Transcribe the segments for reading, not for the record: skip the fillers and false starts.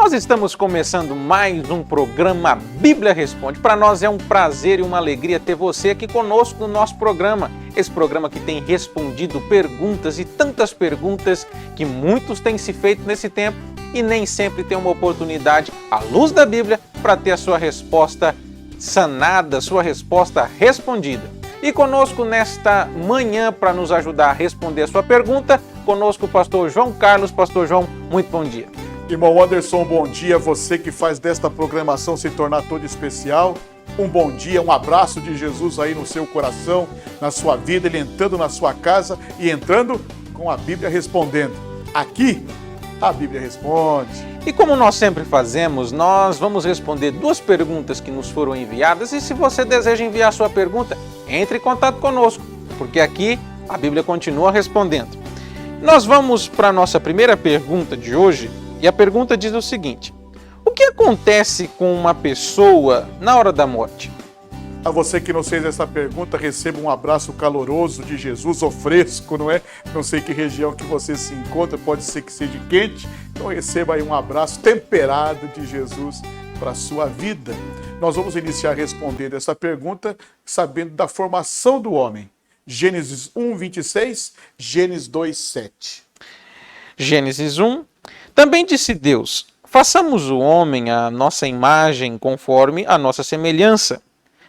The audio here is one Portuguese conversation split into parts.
Nós estamos começando mais um programa Bíblia Responde. Para nós é um prazer e uma alegria ter você aqui conosco no nosso programa. Esse programa que tem respondido perguntas e tantas perguntas que muitos têm se feito nesse tempo e nem sempre tem uma oportunidade, à luz da Bíblia, para ter a sua resposta sanada, sua resposta respondida. E conosco nesta manhã, para nos ajudar a responder a sua pergunta, conosco o pastor João Carlos. Pastor João, muito bom dia. Irmão Anderson, bom dia, você que faz desta programação se tornar toda especial. Um bom dia, um abraço de Jesus aí no seu coração, na sua vida, ele entrando na sua casa e entrando com a Bíblia respondendo. Aqui, a Bíblia responde. E como nós sempre fazemos, nós vamos responder duas perguntas que nos foram enviadas e se você deseja enviar sua pergunta, entre em contato conosco, porque aqui a Bíblia continua respondendo. Nós vamos para a nossa primeira pergunta de hoje. E a pergunta diz o seguinte: o que acontece com uma pessoa na hora da morte? A você que nos fez essa pergunta, receba um abraço caloroso de Jesus, ou fresco, não é? Não sei que região que você se encontra, pode ser que seja quente, então receba aí um abraço temperado de Jesus para a sua vida. Nós vamos iniciar respondendo essa pergunta sabendo da formação do homem. Gênesis 1, 26, Gênesis 2, 7. Gênesis 1. Também disse Deus: façamos o homem à nossa imagem, conforme a nossa semelhança.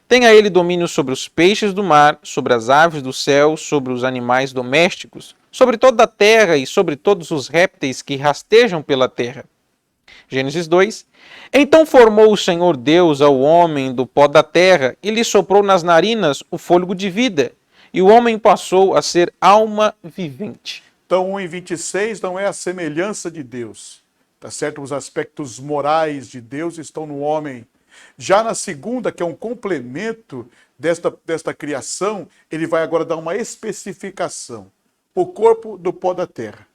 Tenha ele domínio sobre os peixes do mar, sobre as aves do céu, sobre os animais domésticos, sobre toda a terra e sobre todos os répteis que rastejam pela terra. Gênesis 2. Então formou o Senhor Deus ao homem do pó da terra e lhe soprou nas narinas o fôlego de vida, e o homem passou a ser alma vivente. Então, 1 em 26 não é a semelhança de Deus, tá certo? Os aspectos morais de Deus estão no homem. Já na segunda, que é um complemento desta criação, ele vai agora dar uma especificação. O corpo do pó da terra,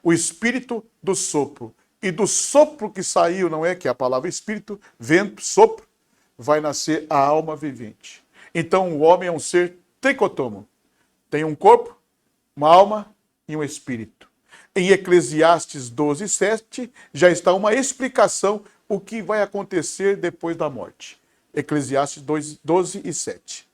o espírito do sopro, e do sopro que saiu, não é? Que é a palavra espírito, vento, sopro, vai nascer a alma vivente. Então, o homem é um ser tricotomo. Tem um corpo, uma alma e um espírito. Em Eclesiastes 12, 7, já está uma explicação o que vai acontecer depois da morte. Eclesiastes 12 e 7.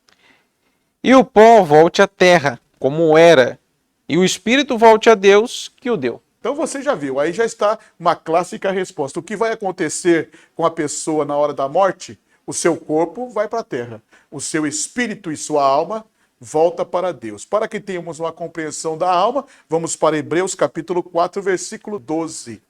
E o pó volte à terra, como era, e o espírito volte a Deus, que o deu. Então você já viu, aí já está uma clássica resposta. O que vai acontecer com a pessoa na hora da morte? O seu corpo vai para a terra. O seu espírito e sua alma volta para Deus. Para que tenhamos uma compreensão da alma, vamos para Hebreus capítulo 4, versículo 12.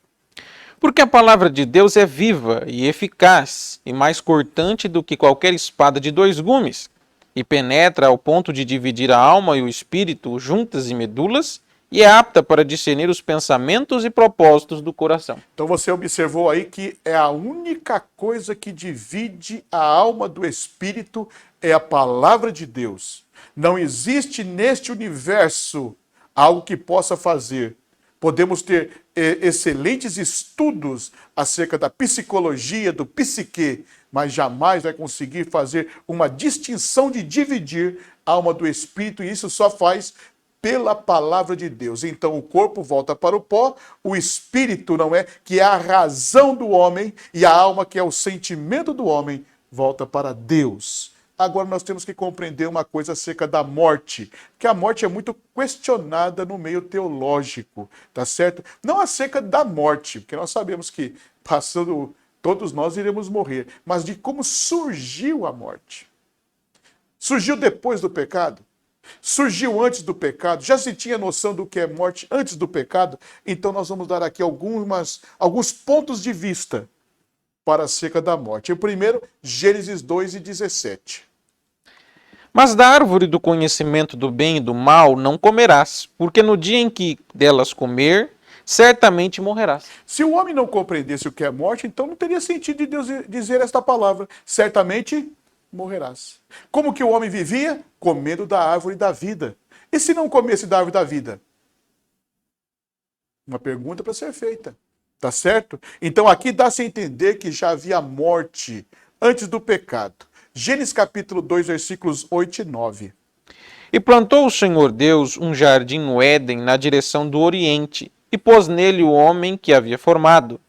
Porque a palavra de Deus é viva e eficaz, e mais cortante do que qualquer espada de dois gumes, e penetra ao ponto de dividir a alma e o espírito, juntas e medulas, e é apta para discernir os pensamentos e propósitos do coração. Então você observou aí que é a única coisa que divide a alma do espírito é a palavra de Deus. Não existe neste universo algo que possa fazer. Podemos ter excelentes estudos acerca da psicologia, do psique, mas jamais vai conseguir fazer uma distinção de dividir a alma do espírito, e isso só faz pela palavra de Deus. Então o corpo volta para o pó, o espírito, não é, que é a razão do homem, e a alma, que é o sentimento do homem, volta para Deus. Agora nós temos que compreender uma coisa acerca da morte, que a morte é muito questionada no meio teológico, tá certo? Não acerca da morte, porque nós sabemos que passando, todos nós iremos morrer, mas de como surgiu a morte. Surgiu depois do pecado? Surgiu antes do pecado? Já se tinha noção do que é morte antes do pecado? Então nós vamos dar aqui alguns pontos de vista para acerca da morte. O primeiro, Gênesis 2 e 17. Mas da árvore do conhecimento do bem e do mal não comerás, porque no dia em que delas comer, certamente morrerás. Se o homem não compreendesse o que é morte, então não teria sentido de Deus dizer esta palavra. Certamente morrerás. Como que o homem vivia? Comendo da árvore da vida. E se não comesse da árvore da vida? Uma pergunta para ser feita. Tá certo? Então aqui dá-se a entender que já havia morte antes do pecado. Gênesis capítulo 2, versículos 8 e 9. E plantou o Senhor Deus um jardim no Éden na direção do Oriente, e pôs nele o homem que havia formado.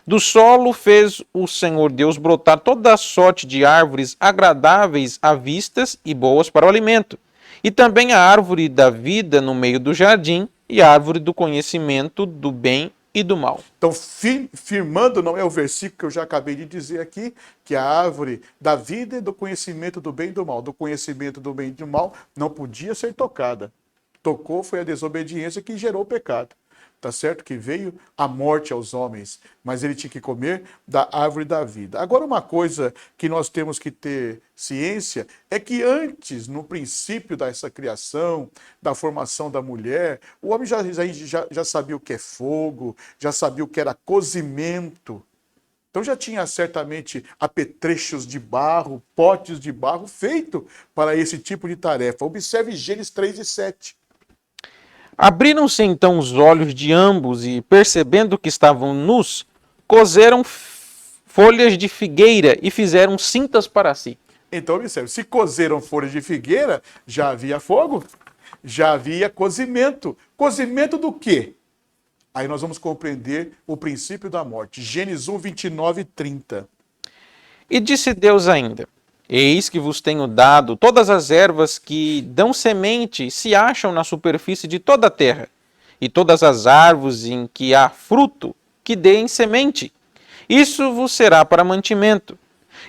Do solo fez o Senhor Deus brotar toda a sorte de árvores agradáveis à vistas e boas para o alimento, e também a árvore da vida no meio do jardim, e a árvore do conhecimento do bem e do mal. Então, firmando, não é o versículo que eu já acabei de dizer aqui, que a árvore da vida e do conhecimento do bem e do mal, do conhecimento do bem e do mal, não podia ser tocada. Tocou, foi a desobediência que gerou o pecado. Tá certo? Que veio a morte aos homens, mas ele tinha que comer da árvore da vida. Agora, uma coisa que nós temos que ter ciência é que antes, no princípio dessa criação, da formação da mulher, o homem já sabia o que é fogo, já sabia o que era cozimento. Então já tinha certamente apetrechos de barro, potes de barro feito para esse tipo de tarefa. Observe Gênesis 3:7. Abriram-se então os olhos de ambos e, percebendo que estavam nus, coseram folhas de figueira e fizeram cintas para si. Então, observe, se cozeram folhas de figueira, já havia fogo, já havia cozimento. Cozimento do quê? Aí nós vamos compreender o princípio da morte. Gênesis 1, 29 e 30. E disse Deus ainda: Eis que vos tenho dado todas as ervas que dão semente se acham na superfície de toda a terra, e todas as árvores em que há fruto que deem semente. Isso vos será para mantimento.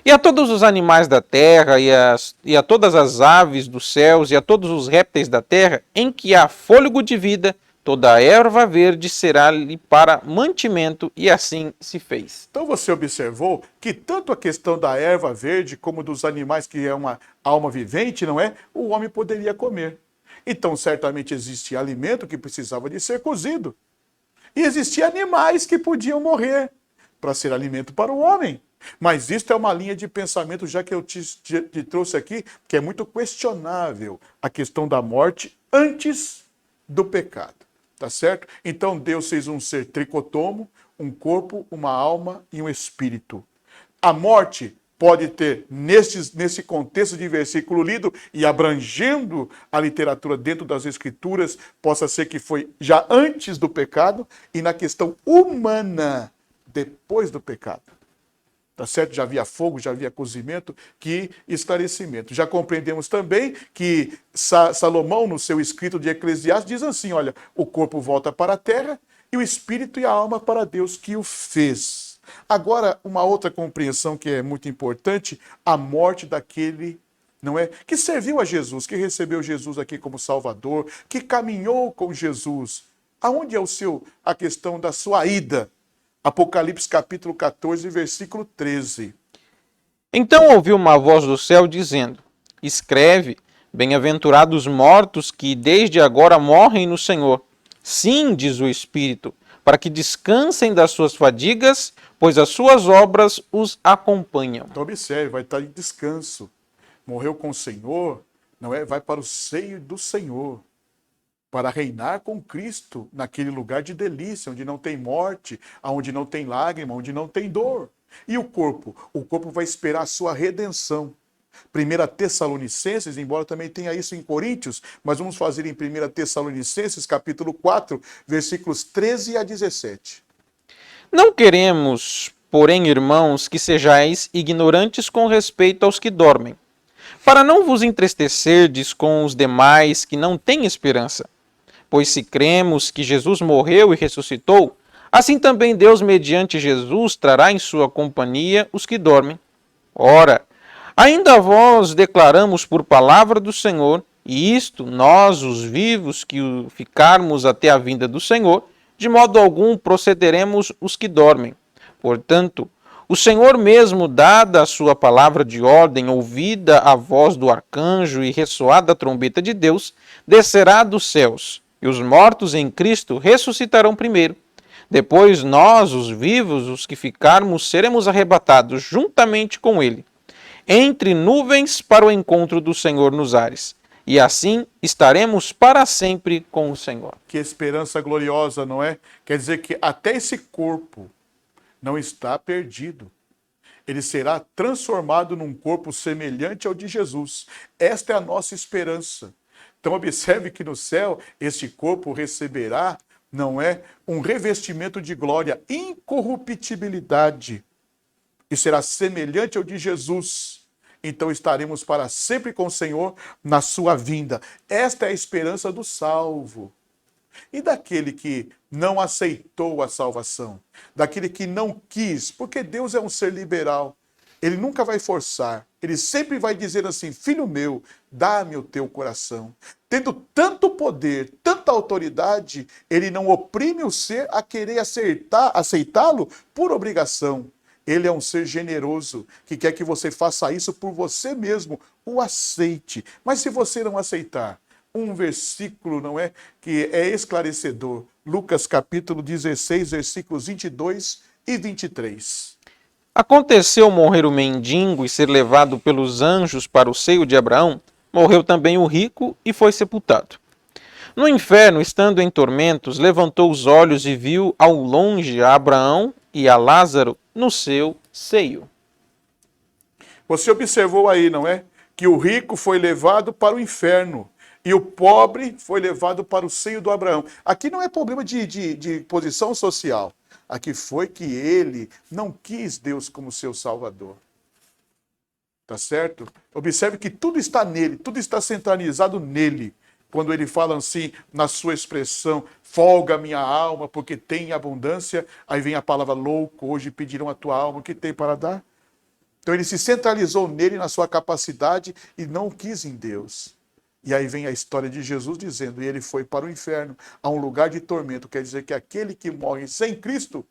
E a todos os animais da terra, e a todas as aves dos céus, e a todos os répteis da terra, em que há fôlego de vida, toda a erva verde será-lhe para mantimento, e assim se fez. Então você observou que tanto a questão da erva verde como dos animais que é uma alma vivente, não é? O homem poderia comer. Então certamente existia alimento que precisava de ser cozido. E existiam animais que podiam morrer para ser alimento para o homem. Mas isso é uma linha de pensamento, já que eu te trouxe aqui, que é muito questionável a questão da morte antes do pecado. Tá certo? Então Deus fez um ser tricotomo, um corpo, uma alma e um espírito. A morte pode ter, nesse contexto de versículo lido e abrangendo a literatura dentro das escrituras, possa ser que foi já antes do pecado e na questão humana, depois do pecado. Tá certo? Já havia fogo, já havia cozimento, que esclarecimento. Já compreendemos também que Salomão, no seu escrito de Eclesiastes, diz assim, olha, o corpo volta para a terra e o espírito e a alma para Deus que o fez. Agora, uma outra compreensão que é muito importante, a morte daquele, não é? Que serviu a Jesus, que recebeu Jesus aqui como Salvador, que caminhou com Jesus. Aonde é a questão da sua ida? Apocalipse capítulo 14, versículo 13. Então ouviu uma voz do céu dizendo: Escreve, bem-aventurados os mortos que desde agora morrem no Senhor. Sim, diz o Espírito, para que descansem das suas fadigas, pois as suas obras os acompanham. Então observe, vai estar em descanso. Morreu com o Senhor, não é? Vai para o seio do Senhor, para reinar com Cristo naquele lugar de delícia, onde não tem morte, onde não tem lágrima, onde não tem dor. E o corpo? O corpo vai esperar a sua redenção. 1 Tessalonicenses, embora também tenha isso em Coríntios, mas vamos fazer em 1 Tessalonicenses, capítulo 4, versículos 13 a 17. Não queremos, porém, irmãos, que sejais ignorantes com respeito aos que dormem, para não vos entristecerdes com os demais que não têm esperança. Pois se cremos que Jesus morreu e ressuscitou, assim também Deus, mediante Jesus, trará em sua companhia os que dormem. Ora, ainda vós declaramos por palavra do Senhor, e isto, nós, os vivos, que ficarmos até a vinda do Senhor, de modo algum procederemos os que dormem. Portanto, o Senhor mesmo, dada a sua palavra de ordem, ouvida a voz do arcanjo e ressoada a trombeta de Deus, descerá dos céus, e os mortos em Cristo ressuscitarão primeiro. Depois nós, os vivos, os que ficarmos, seremos arrebatados juntamente com ele, entre nuvens para o encontro do Senhor nos ares. E assim estaremos para sempre com o Senhor. Que esperança gloriosa, não é? Quer dizer que até esse corpo não está perdido. Ele será transformado num corpo semelhante ao de Jesus. Esta é a nossa esperança. Então observe que no céu este corpo receberá não é? Um revestimento de glória, incorruptibilidade, e será semelhante ao de Jesus. Então estaremos para sempre com o Senhor na sua vinda. Esta é a esperança do salvo. E daquele que não aceitou a salvação, daquele que não quis, porque Deus é um ser liberal, ele nunca vai forçar, ele sempre vai dizer assim: filho meu, dá-me o teu coração. Tendo tanto poder, tanta autoridade, ele não oprime o ser a querer aceitá-lo por obrigação. Ele é um ser generoso, que quer que você faça isso por você mesmo, o aceite. Mas se você não aceitar, um versículo, não é, que é esclarecedor. Lucas capítulo 16, versículos 22 e 23. Aconteceu morrer o mendigo e ser levado pelos anjos para o seio de Abraão, morreu também o rico e foi sepultado. No inferno, estando em tormentos, levantou os olhos e viu ao longe a Abraão e a Lázaro no seu seio. Você observou aí, não é? Que o rico foi levado para o inferno e o pobre foi levado para o seio do Abraão. Aqui não é problema de posição social. Aqui foi que ele não quis Deus como seu salvador. Tá certo? Observe que tudo está nele, tudo está centralizado nele. Quando ele fala assim, na sua expressão, folga minha alma, porque tem abundância, aí vem a palavra louco, hoje pedirão a tua alma, o que tem para dar? Então ele se centralizou nele, na sua capacidade, e não quis em Deus. E aí vem a história de Jesus dizendo, e ele foi para o inferno, a um lugar de tormento. Quer dizer que aquele que morre sem Cristo,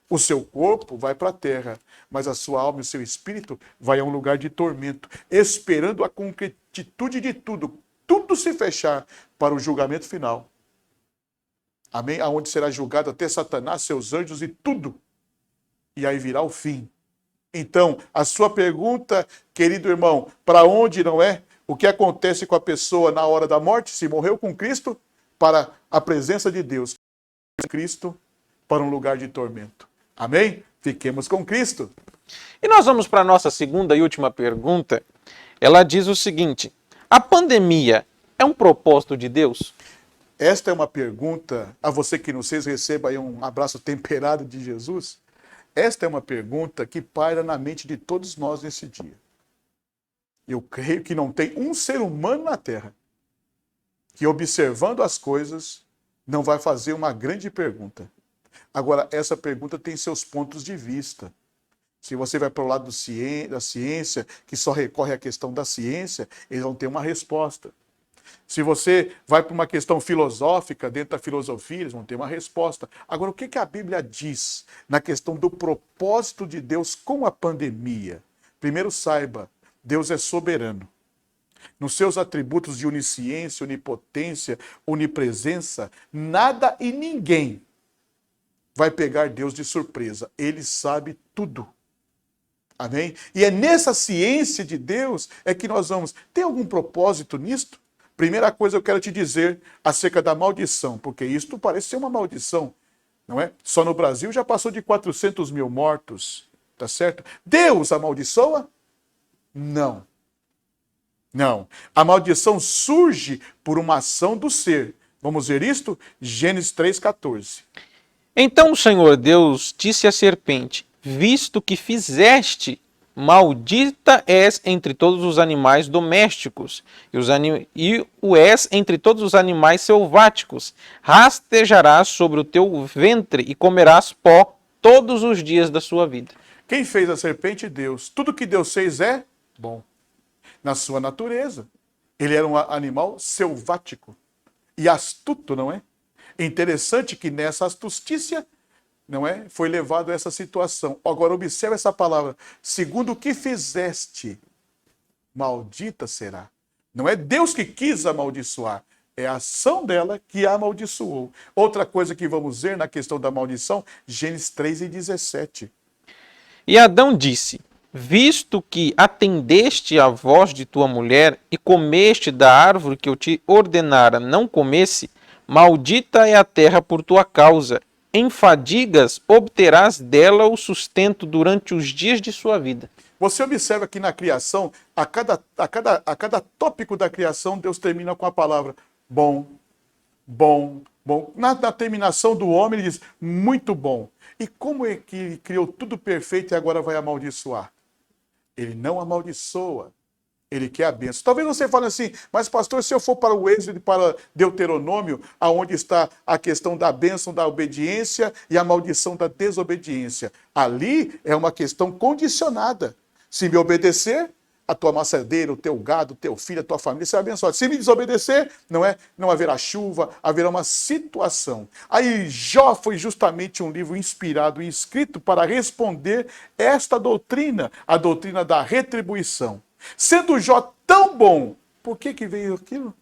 o seu corpo vai para a terra, mas a sua alma e o seu espírito vai a um lugar de tormento, esperando a concretitude de tudo, tudo se fechar para o julgamento final. Amém? Aonde será julgado até Satanás, seus anjos e tudo. E aí virá o fim. Então, a sua pergunta, querido irmão, para onde, não é? O que acontece com a pessoa na hora da morte, se morreu com Cristo, para a presença de Deus. Cristo para um lugar de tormento. Amém? Fiquemos com Cristo. E nós vamos para a nossa segunda e última pergunta. Ela diz o seguinte: a pandemia é um propósito de Deus? Esta é uma pergunta, a você que nos fez, receba aí um abraço temperado de Jesus. Esta é uma pergunta que paira na mente de todos nós nesse dia. Eu creio que não tem um ser humano na Terra que, observando as coisas, não vai fazer uma grande pergunta. Agora, essa pergunta tem seus pontos de vista. Se você vai para o lado da ciência, que só recorre à questão da ciência, eles vão ter uma resposta. Se você vai para uma questão filosófica, dentro da filosofia, eles vão ter uma resposta. Agora, o que a Bíblia diz na questão do propósito de Deus com a pandemia? Primeiro, saiba, Deus é soberano. Nos seus atributos de onisciência, onipotência, onipresença, nada e ninguém vai pegar Deus de surpresa. Ele sabe tudo. Amém? E é nessa ciência de Deus é que nós vamos. Tem algum propósito nisto? Primeira coisa eu quero te dizer acerca da maldição, porque isto parece ser uma maldição, não é? Só no Brasil já passou de 400 mil mortos, tá certo? Deus amaldiçoa? Não. Não. A maldição surge por uma ação do ser. Vamos ver isto? Gênesis 3,14. Então o Senhor Deus disse à serpente: visto que fizeste, maldita és entre todos os animais domésticos, e o és entre todos os animais selváticos. Rastejarás sobre o teu ventre e comerás pó todos os dias da sua vida. Quem fez a serpente? Deus. Tudo que Deus fez é bom. Na sua natureza. Ele era um animal selvático e astuto, não é? É interessante que nessa astutícia, não é? Foi levado a essa situação. Agora observe essa palavra. Segundo o que fizeste, maldita será. Não é Deus que quis amaldiçoar. É a ação dela que a amaldiçoou. Outra coisa que vamos ver na questão da maldição, Gênesis 3:17. E Adão disse: visto que atendeste à voz de tua mulher e comeste da árvore que eu te ordenara não comesse, maldita é a terra por tua causa. Em fadigas obterás dela o sustento durante os dias de sua vida. Você observa que na criação, a cada tópico da criação, Deus termina com a palavra bom, bom, Bom, na terminação do homem, ele diz, muito bom. E como é que ele criou tudo perfeito e agora vai amaldiçoar? Ele não amaldiçoa, ele quer a bênção. Talvez você fale assim, mas pastor, se eu for para o Êxodo e para Deuteronômio, aonde está a questão da bênção da obediência e a maldição da desobediência. Ali é uma questão condicionada. Se me obedecer, a tua maçadeira, o teu gado, o teu filho, a tua família será abençoada. Se me desobedecer, não haverá chuva, haverá uma situação. Aí Jó foi justamente um livro inspirado e escrito para responder esta doutrina, a doutrina da retribuição. Sendo Jó tão bom, por que veio aquilo?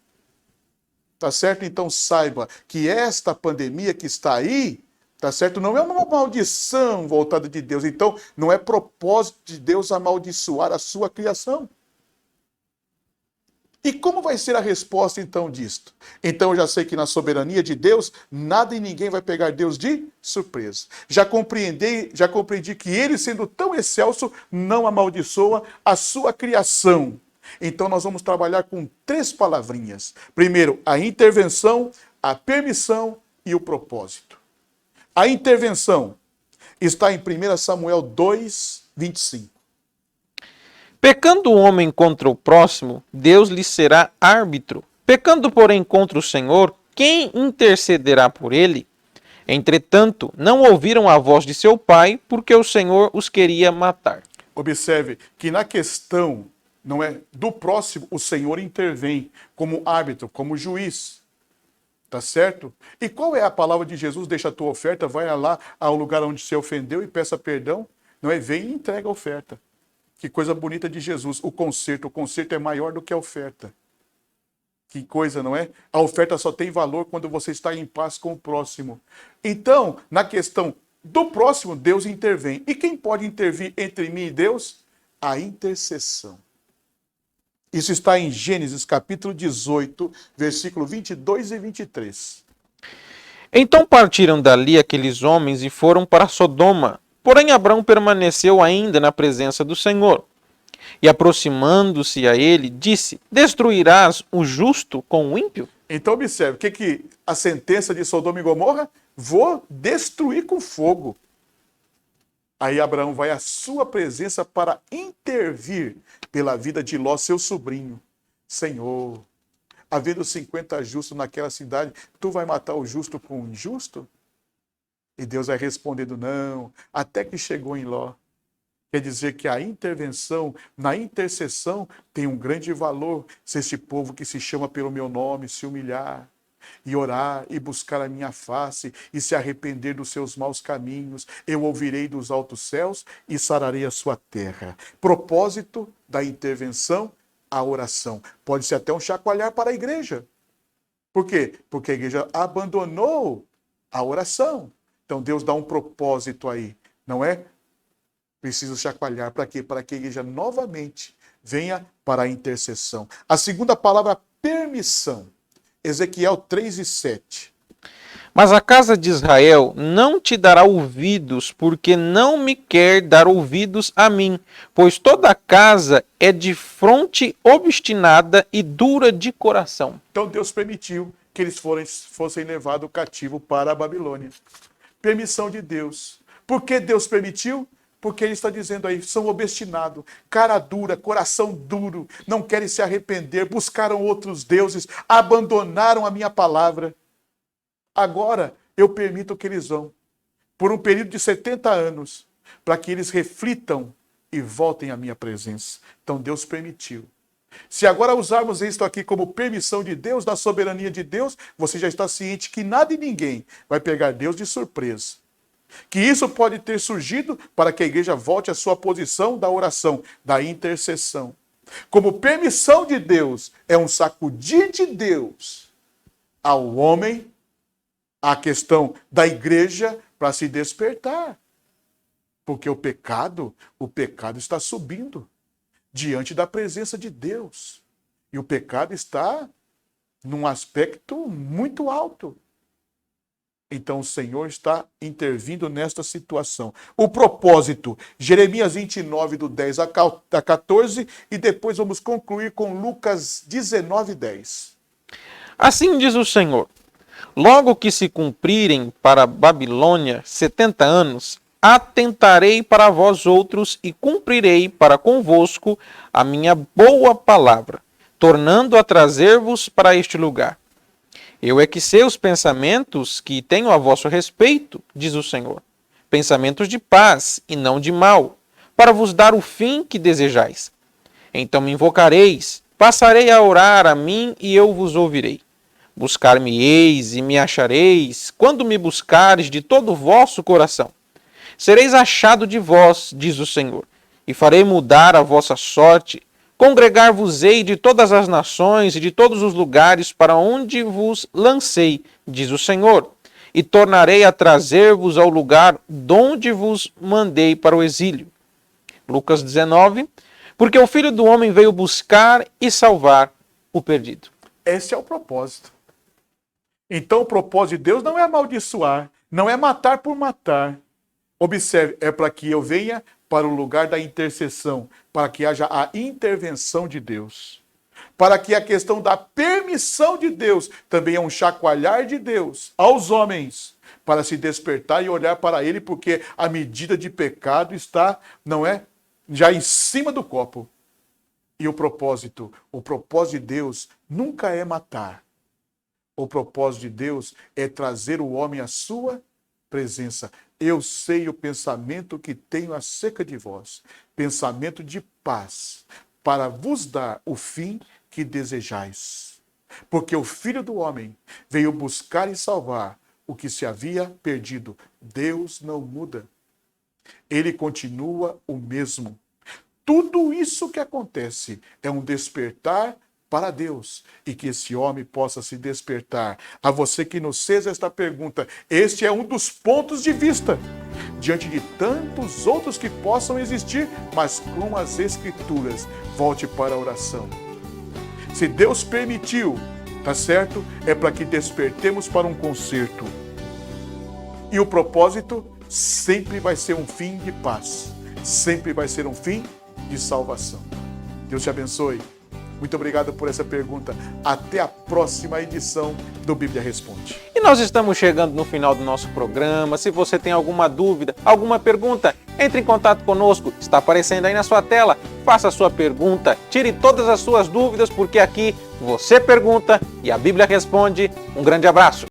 Tá certo? Então saiba que esta pandemia que está aí, tá certo? Não é uma maldição voltada de Deus. Então, não é propósito de Deus amaldiçoar a sua criação. E como vai ser a resposta, então, disto? Então, eu já sei que na soberania de Deus, nada e ninguém vai pegar Deus de surpresa. Já compreendi que Ele, sendo tão excelso, não amaldiçoa a sua criação. Então, nós vamos trabalhar com 3 palavrinhas. Primeiro, a intervenção, a permissão e o propósito. A intervenção está em 1 Samuel 2, 25. Pecando o homem contra o próximo, Deus lhe será árbitro. Pecando, porém, contra o Senhor, quem intercederá por ele? Entretanto, não ouviram a voz de seu pai, porque o Senhor os queria matar. Observe que na questão, não é, do próximo, o Senhor intervém como árbitro, como juiz. Tá certo? E qual é a palavra de Jesus? Deixa a tua oferta, vai lá ao lugar onde você ofendeu e peça perdão. Não é? Vem e entrega a oferta. Que coisa bonita de Jesus. O conserto é maior do que a oferta. Que coisa, não é? A oferta só tem valor quando você está em paz com o próximo. Então, na questão do próximo, Deus intervém. E quem pode intervir entre mim e Deus? A intercessão. Isso está em Gênesis capítulo 18, versículo 22 e 23. Então partiram dali aqueles homens e foram para Sodoma. Porém Abrão permaneceu ainda na presença do Senhor. E aproximando-se a ele, disse, destruirás o justo com o ímpio? Então observe, o que a sentença de Sodoma e Gomorra? Vou destruir com fogo. Aí Abraão vai à sua presença para intervir pela vida de Ló, seu sobrinho. Senhor, havendo 50 justos naquela cidade, tu vai matar o justo com o injusto? E Deus vai respondendo, não, até que chegou em Ló. Quer dizer que a intervenção, na intercessão, tem um grande valor se esse povo que se chama pelo meu nome se humilhar e orar e buscar a minha face e se arrepender dos seus maus caminhos, eu ouvirei dos altos céus e sararei a sua terra. Propósito da intervenção, a oração. Pode ser até um chacoalhar para a igreja. Por quê? Porque a igreja abandonou a oração. Então Deus dá um propósito aí, não é? Preciso chacoalhar para quê? Para que a igreja novamente venha para a intercessão. A segunda palavra, permissão. Ezequiel 3 e 7. Mas a casa de Israel não te dará ouvidos, porque não me quer dar ouvidos a mim, pois toda a casa é de fronte obstinada e dura de coração. Então Deus permitiu que eles fossem levados cativo para a Babilônia. Permissão de Deus. Por que Deus permitiu? Porque ele está dizendo aí, são obstinados, cara dura, coração duro, não querem se arrepender, buscaram outros deuses, abandonaram a minha palavra. Agora eu permito que eles vão, por um período de 70 anos, para que eles reflitam e voltem à minha presença. Então Deus permitiu. Se agora usarmos isto aqui como permissão de Deus, da soberania de Deus, você já está ciente que nada e ninguém vai pegar Deus de surpresa. Que isso pode ter surgido para que a igreja volte à sua posição da oração, da intercessão. Como permissão de Deus, é um sacudir de Deus ao homem, a questão da igreja, para se despertar. Porque o pecado está subindo diante da presença de Deus. E o pecado está num aspecto muito alto. Então o Senhor está intervindo nesta situação. O propósito, Jeremias 29, do 10 a 14, e depois vamos concluir com Lucas 19, 10. Assim diz o Senhor, Logo que se cumprirem para a Babilônia 70 anos, atentarei para vós outros e cumprirei para convosco a minha boa palavra, tornando a trazer-vos para este lugar. Eu é que sei os pensamentos que tenho a vosso respeito, diz o Senhor, pensamentos de paz e não de mal, para vos dar o fim que desejais. Então me invocareis, passarei a orar a mim e eu vos ouvirei. Buscar-me-eis e me achareis, quando me buscares de todo o vosso coração. Sereis achado de vós, diz o Senhor, e farei mudar a vossa sorte. Congregar-vos-ei de todas as nações e de todos os lugares para onde vos lancei, diz o Senhor, e tornarei a trazer-vos ao lugar donde vos mandei para o exílio. Lucas 19, porque o Filho do Homem veio buscar e salvar o perdido. Esse é o propósito. Então o propósito de Deus não é amaldiçoar, não é matar por matar. Observe, é para que eu venha para o lugar da intercessão, para que haja a intervenção de Deus. Para que a questão da permissão de Deus também é um chacoalhar de Deus aos homens, para se despertar e olhar para Ele, porque a medida de pecado está, não é, já em cima do copo. E o propósito de Deus nunca é matar. O propósito de Deus é trazer o homem à sua presença. Eu sei o pensamento que tenho acerca de vós, pensamento de paz, para vos dar o fim que desejais. Porque o Filho do Homem veio buscar e salvar o que se havia perdido. Deus não muda. Ele continua o mesmo. Tudo isso que acontece é um despertar para Deus, e que esse homem possa se despertar. A você que nos fez esta pergunta, este é um dos pontos de vista, diante de tantos outros que possam existir, mas com as Escrituras. Volte para a oração. Se Deus permitiu, tá certo? É para que despertemos para um concerto. E o propósito sempre vai ser um fim de paz, sempre vai ser um fim de salvação. Deus te abençoe. Muito obrigado por essa pergunta. Até a próxima edição do Bíblia Responde. E nós estamos chegando no final do nosso programa. Se você tem alguma dúvida, alguma pergunta, entre em contato conosco. Está aparecendo aí na sua tela. Faça a sua pergunta, tire todas as suas dúvidas, porque aqui você pergunta e a Bíblia responde. Um grande abraço.